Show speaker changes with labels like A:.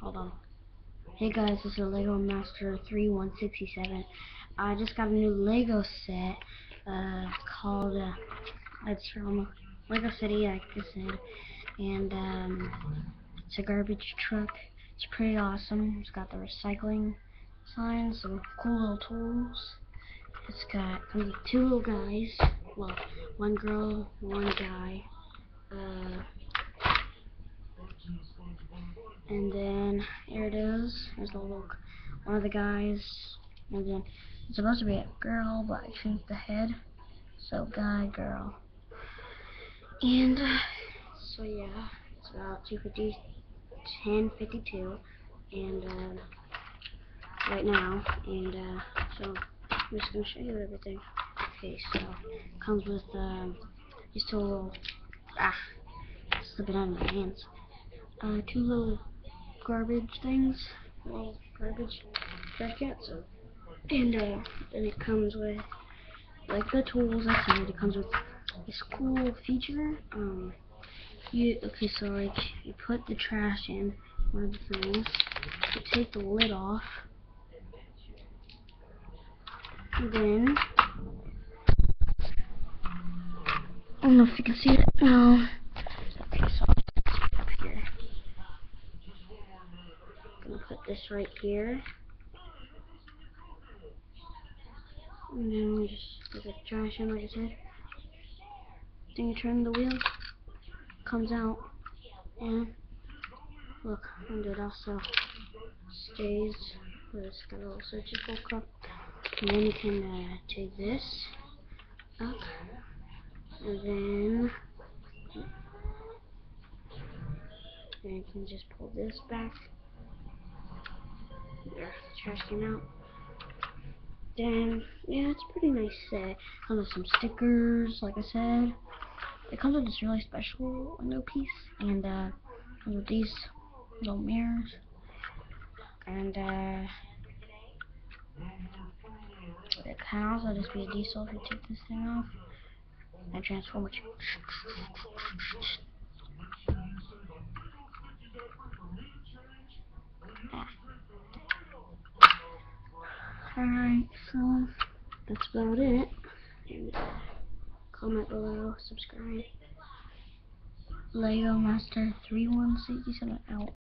A: Hold on. Hey guys, this is Lego Master 3167. I just got a new Lego set called it's from Lego City, like I said, and it's a garbage truck. It's pretty awesome. It's got the recycling signs, some cool little tools. It's got two little guys, well, one girl, one guy. And then here it is. There's a little one of the guys, and then it's supposed to be a girl, but I changed the head, so guy, girl. And so yeah, it's about 10:52, and right now, and so I'm just gonna show you everything. Okay, so it comes with these two little slipping out of my hands. Two little garbage things, little garbage trash cans, and then it comes with like the tools. I said it comes with this cool feature. So like you put the trash in one of the things, you take the lid off, and then I don't know if you can see it now. Okay, so I'll just put it up here. I'm gonna put this right here. And then we just put the trash in, like I said. Then you turn the wheel, comes out, and look, and it also stays. It's got a little surgical cup. And then you can take this up, and then you can just pull this back. There, the trash came out. Then, yeah, it's a pretty nice set. Comes with some stickers, like I said. It comes with this really special window piece, and comes with these little mirrors, and it can also just be a diesel if you take this thing off. And transformer. Alright, so that's about it. And comment below, subscribe. Lego Master 3167 out.